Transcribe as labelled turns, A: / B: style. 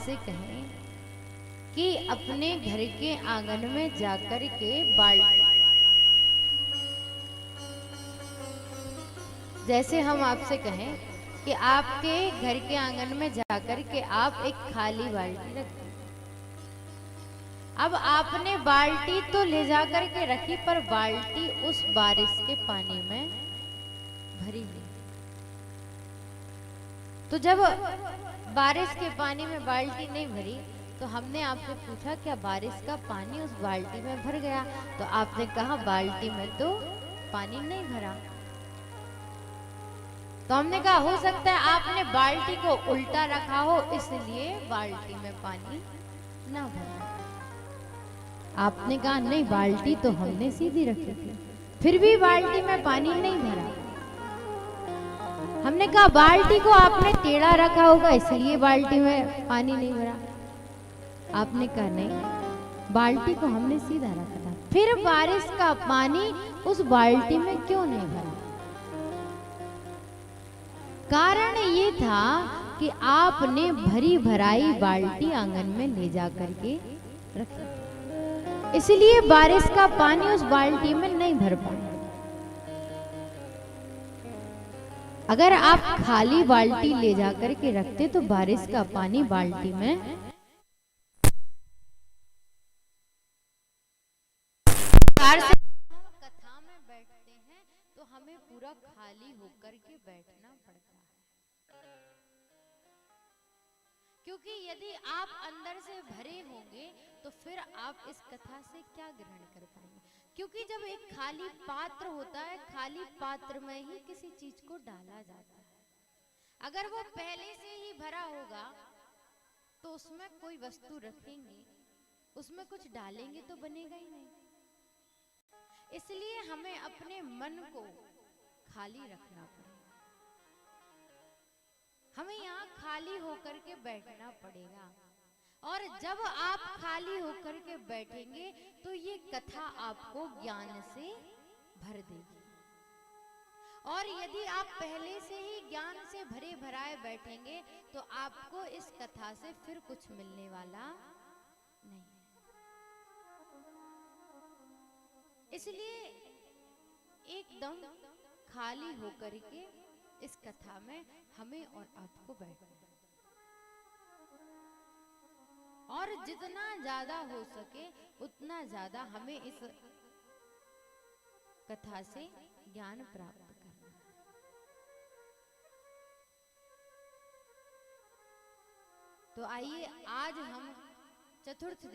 A: आपसे कहें कि अपने घर के आंगन में जाकर के बाल्टी, जैसे हम आपसे कहें कि आपके घर के आंगन में जाकर के आप एक खाली बाल्टी रख दें। अब आपने बाल्टी तो ले जाकर के रखी, पर बाल्टी उस बारिश के पानी में भरी नहीं। तो जब बारिश के पानी में बाल्टी नहीं भरी तो हमने आपसे पूछा क्या बारिश का पानी उस बाल्टी में भर गया? तो आपने कहा बाल्टी में तो पानी नहीं भरा। तो हमने कहा हो सकता है आपने बाल्टी को उल्टा रखा हो, इसलिए बाल्टी में पानी ना भरा। आपने कहा नहीं, बाल्टी तो हमने सीधी रखी थी, फिर भी बाल्टी में पानी नहीं भरा। हमने कहा बाल्टी को आपने टेढ़ा रखा होगा, इसलिए बाल्टी में पानी नहीं भरा। आपने कहा नहीं, बाल्टी को हमने सीधा रखा था, फिर बारिश का पानी उस बाल्टी में क्यों नहीं भरा? कारण ये था कि आपने भरी भराई बाल्टी आंगन में ले जाकर के रखी, इसलिए बारिश का पानी उस बाल्टी में नहीं भर पाया। अगर आप खाली बाल्टी ले जाकर के रखते तो बारिश का पानी बाल्टी में कथा में बैठते हैं तो हमें पूरा खाली होकर के बैठना पड़ता है, क्योंकि यदि आप अंदर से भरे होंगे तो फिर आप इस कथा से क्या ग्रहण कर पाएंगे? क्योंकि जब एक खाली पात्र होता है, खाली पात्र में ही किसी चीज को डाला जाता है। अगर वो पहले से ही भरा होगा तो उसमें कोई वस्तु रखेंगे, उसमें कुछ डालेंगे तो बनेगा ही नहीं। इसलिए हमें अपने मन को खाली रखना पड़ेगा, हमें यहाँ खाली होकर के बैठना पड़ेगा। और जब आप खाली होकर के बैठेंगे तो ये कथा आपको ज्ञान से भर देगी। और यदि आप पहले से ही ज्ञान से भरे भराए बैठेंगे तो आपको इस कथा से फिर कुछ मिलने वाला नहीं। इसलिए एकदम खाली होकर के इस कथा में हमें और आपको बैठना है, और जितना ज्यादा हो सके उतना ज्यादा हमें इस कथा से ज्ञान प्राप्त करना है। तो आइए आज हम चतुर्थ